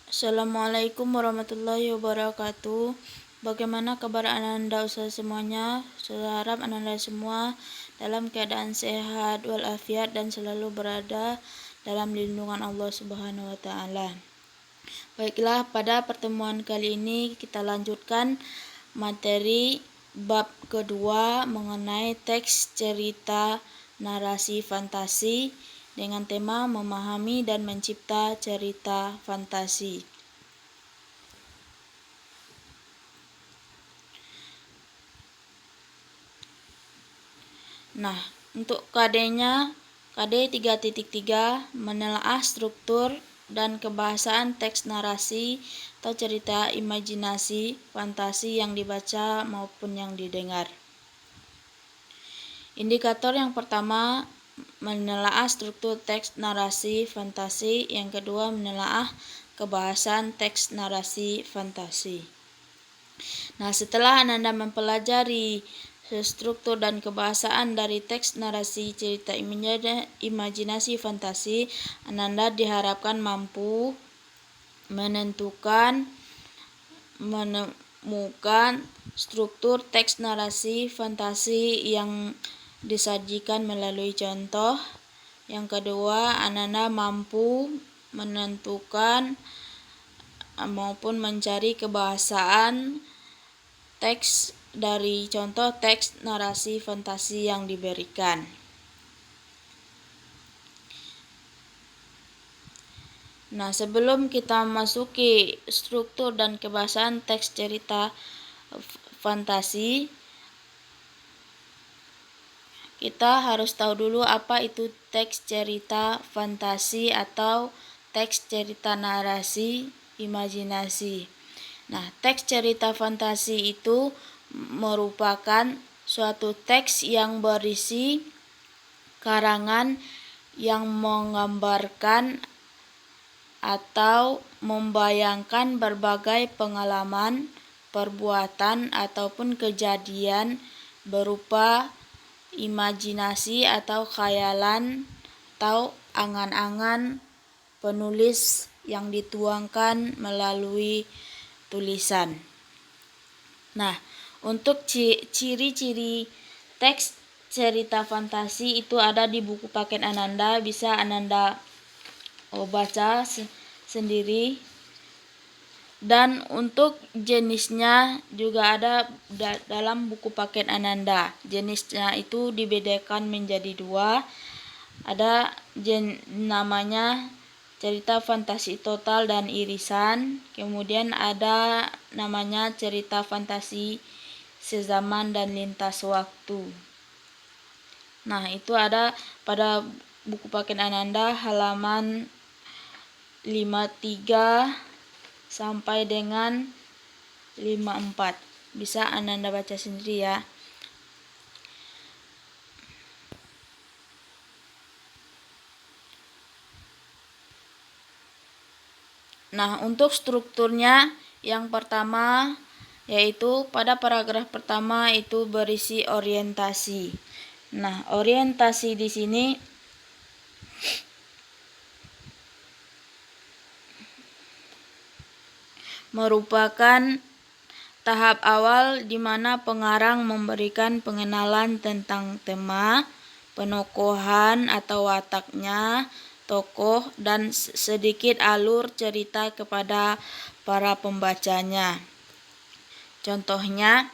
Assalamualaikum warahmatullahi wabarakatuh. Bagaimana kabar Ananda Ustaz semuanya? Saya harap Ananda semua dalam keadaan sehat walafiat dan selalu berada dalam lindungan Allah Subhanahu wa taala. Baiklah, pada pertemuan kali ini kita lanjutkan materi bab kedua mengenai teks cerita narasi fantasi dengan tema memahami dan mencipta cerita fantasi. Nah, untuk KD-nya, KD 3.3 menelaah struktur dan kebahasaan teks narasi atau cerita imajinasi fantasi yang dibaca maupun yang didengar. Indikator yang pertama menelaah struktur teks narasi fantasi, yang kedua menelaah kebahasaan teks narasi fantasi. Nah, setelah Ananda mempelajari struktur dan kebahasaan dari teks narasi cerita imajinasi fantasi, Ananda diharapkan mampu menemukan struktur teks narasi fantasi yang disajikan melalui contoh. Yang kedua, Ananda mampu menentukan maupun mencari kebahasaan teks dari contoh teks narasi fantasi yang diberikan. Nah, sebelum kita masuki struktur dan kebahasaan teks cerita fantasi, kita harus tahu dulu apa itu teks cerita fantasi atau teks cerita narasi imajinasi. Nah, teks cerita fantasi itu merupakan suatu teks yang berisi karangan yang menggambarkan atau membayangkan berbagai pengalaman, perbuatan, ataupun kejadian berupa imajinasi atau khayalan atau angan-angan penulis yang dituangkan melalui tulisan. Nah, untuk ciri-ciri teks cerita fantasi itu ada di buku paket Ananda, bisa Ananda baca sendiri. Dan untuk jenisnya juga ada dalam buku paket Ananda. Jenisnya itu dibedakan menjadi dua. Ada namanya cerita fantasi total dan irisan. Kemudian ada namanya cerita fantasi sezaman dan lintas waktu. Nah, itu ada pada buku paket Ananda halaman 53 sampai dengan 54. Bisa Ananda baca sendiri ya. Nah, untuk strukturnya yang pertama yaitu pada paragraf pertama itu berisi orientasi. Nah, orientasi di sini merupakan tahap awal di mana pengarang memberikan pengenalan tentang tema, penokohan atau wataknya, tokoh, dan sedikit alur cerita kepada para pembacanya. Contohnya,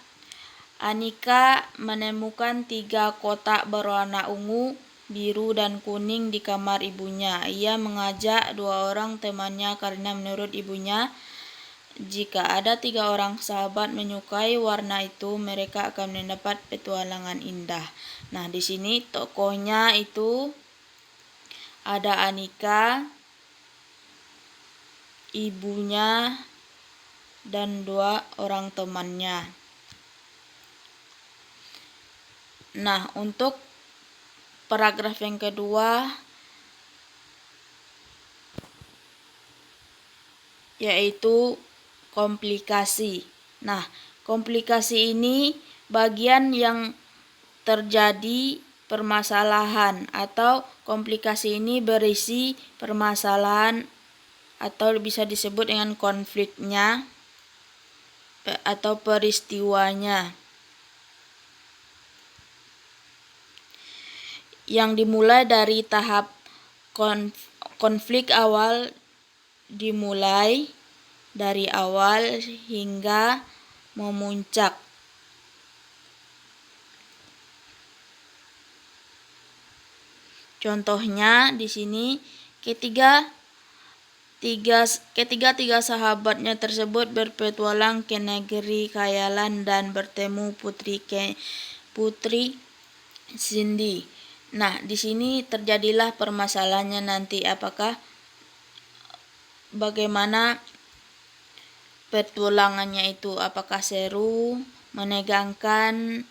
Anika menemukan 3 kotak berwarna ungu, biru, dan kuning di kamar ibunya. Ia mengajak 2 orang temannya karena menurut ibunya, jika ada 3 orang sahabat menyukai warna itu, mereka akan mendapat petualangan indah. Nah, di sini tokohnya itu ada Anika, ibunya, dan 2 orang temannya. Nah, untuk paragraf yang kedua yaitu komplikasi. Nah, komplikasi ini bagian yang terjadi permasalahan atau komplikasi ini berisi permasalahan atau bisa disebut dengan konfliknya atau peristiwanya. Yang dimulai dari tahap konflik awal, dimulai dari awal hingga memuncak. Contohnya di sini ketiga sahabatnya tersebut berpetualang ke negeri khayalan dan bertemu putri Cindy. Nah, di sini terjadilah permasalahannya nanti, bagaimana petualangannya itu, apakah seru, menegangkan,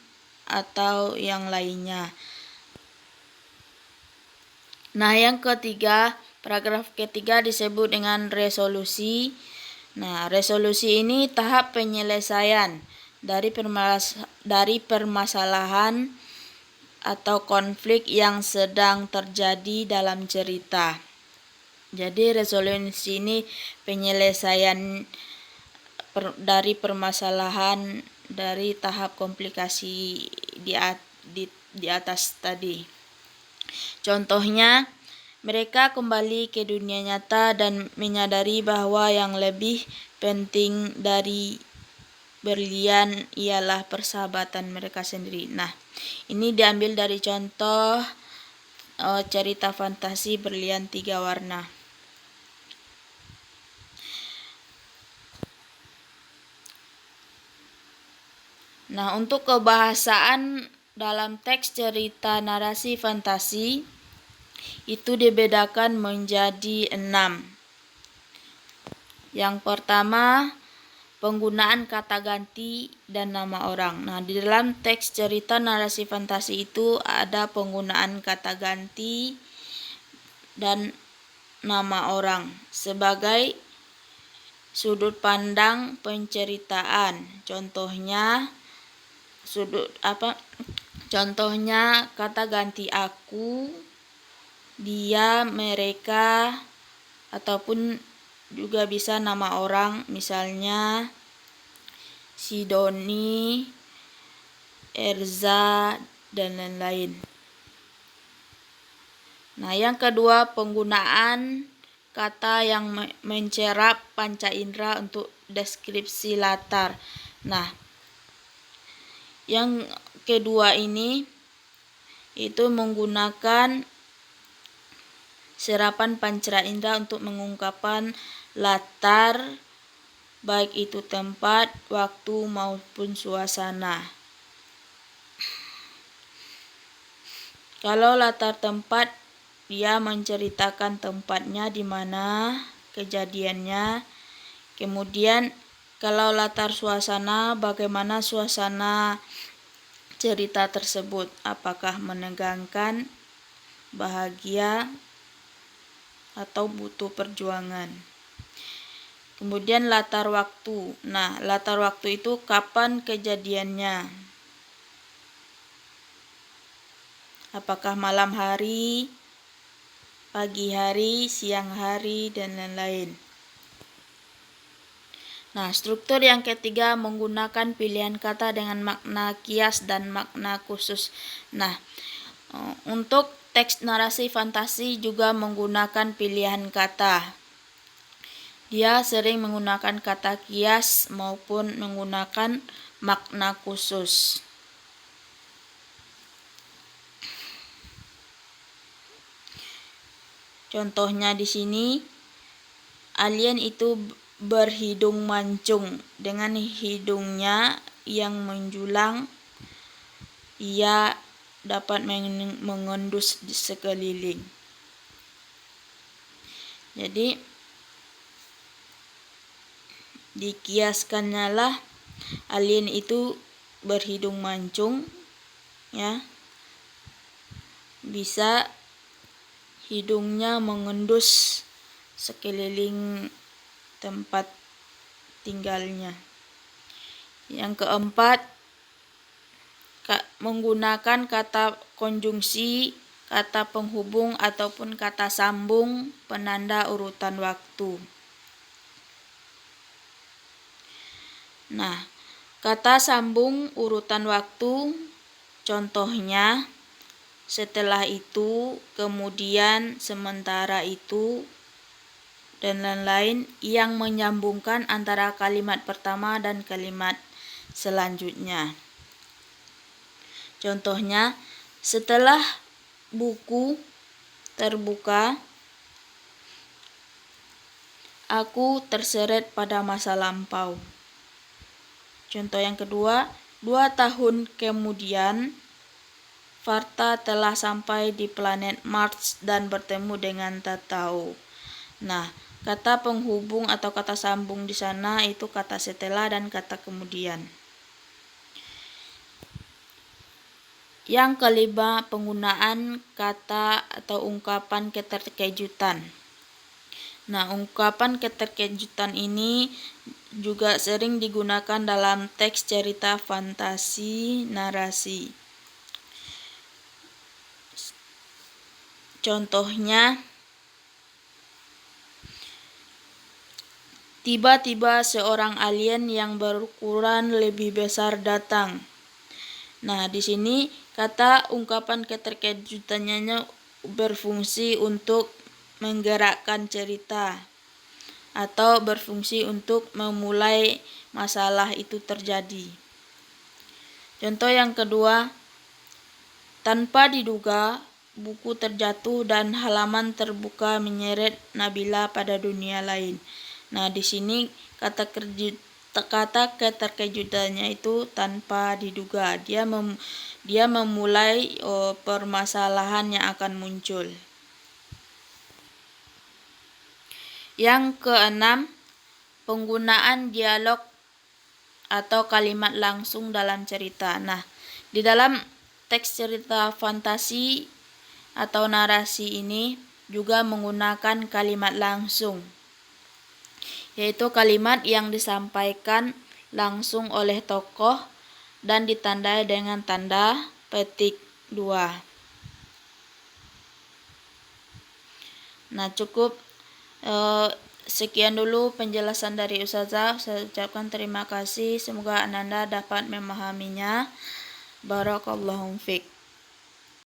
atau yang lainnya. Nah, yang ketiga, paragraf ketiga disebut dengan resolusi. Nah, resolusi ini tahap penyelesaian dari permasalahan atau konflik yang sedang terjadi dalam cerita. Jadi resolusi ini penyelesaian dari permasalahan dari tahap komplikasi di atas tadi. Contohnya, mereka kembali ke dunia nyata dan menyadari bahwa yang lebih penting dari berlian ialah persahabatan mereka sendiri. Nah, ini diambil dari contoh cerita fantasi Berlian 3 Warna. Nah, untuk kebahasaan dalam teks cerita narasi fantasi itu dibedakan menjadi 6. Yang pertama, penggunaan kata ganti dan nama orang. Nah, di dalam teks cerita narasi fantasi itu ada penggunaan kata ganti dan nama orang sebagai sudut pandang penceritaan. Contohnya kata ganti aku, dia, mereka, ataupun juga bisa nama orang, misalnya si Doni, Erza, dan lain-lain. Nah, yang kedua, penggunaan kata yang mencerap panca indera untuk deskripsi latar. Nah, yang kedua ini itu menggunakan serapan panca indera untuk mengungkapkan latar, baik itu tempat, waktu, maupun suasana. Kalau latar tempat, dia menceritakan tempatnya di mana kejadiannya. Kemudian kalau latar suasana, bagaimana suasana cerita tersebut, apakah menegangkan, bahagia, atau butuh perjuangan. Kemudian latar waktu. Nah, latar waktu itu kapan kejadiannya? Apakah malam hari, pagi hari, siang hari, dan lain-lain. Nah, struktur yang ketiga menggunakan pilihan kata dengan makna kias dan makna khusus. Nah, untuk teks narasi fantasi juga menggunakan pilihan kata. Dia sering menggunakan kata kias maupun menggunakan makna khusus. Contohnya di sini, alien itu berhidung mancung. Dengan hidungnya yang menjulang, ia dapat mengendus di sekeliling. Jadi, dikiaskannya lah alien itu berhidung mancung, ya, bisa hidungnya mengendus sekeliling tempat tinggalnya. Yang keempat, menggunakan kata konjungsi, kata penghubung ataupun kata sambung penanda urutan waktu. Nah, kata sambung urutan waktu contohnya setelah itu, kemudian, sementara itu, dan lain-lain yang menyambungkan antara kalimat pertama dan kalimat selanjutnya. Contohnya, setelah buku terbuka, aku terseret pada masa lampau. Contoh yang kedua, 2 tahun kemudian, Varta telah sampai di planet Mars dan bertemu dengan Tatao. Nah, kata penghubung atau kata sambung di sana itu kata setelah dan kata kemudian. Yang kelima, penggunaan kata atau ungkapan keterkejutan. Nah, ungkapan keterkejutan ini juga sering digunakan dalam teks cerita fantasi narasi. Contohnya, tiba-tiba seorang alien yang berukuran lebih besar datang. Nah, di sini kata ungkapan keterkejutannya berfungsi untuk menggerakkan cerita atau berfungsi untuk memulai masalah itu terjadi. Contoh yang kedua, tanpa diduga buku terjatuh dan halaman terbuka menyeret Nabila pada dunia lain. Nah, di sini kata keterkejutannya itu tanpa diduga. Dia memulai permasalahan yang akan muncul. Yang keenam, penggunaan dialog atau kalimat langsung dalam cerita. Nah, di dalam teks cerita fantasi atau narasi ini juga menggunakan kalimat langsung, yaitu kalimat yang disampaikan langsung oleh tokoh dan ditandai dengan tanda petik 2. Nah, cukup sekian dulu penjelasan dari Ustazah. Saya ucapkan terima kasih. Semoga Ananda dapat memahaminya. Barakallahu fiik.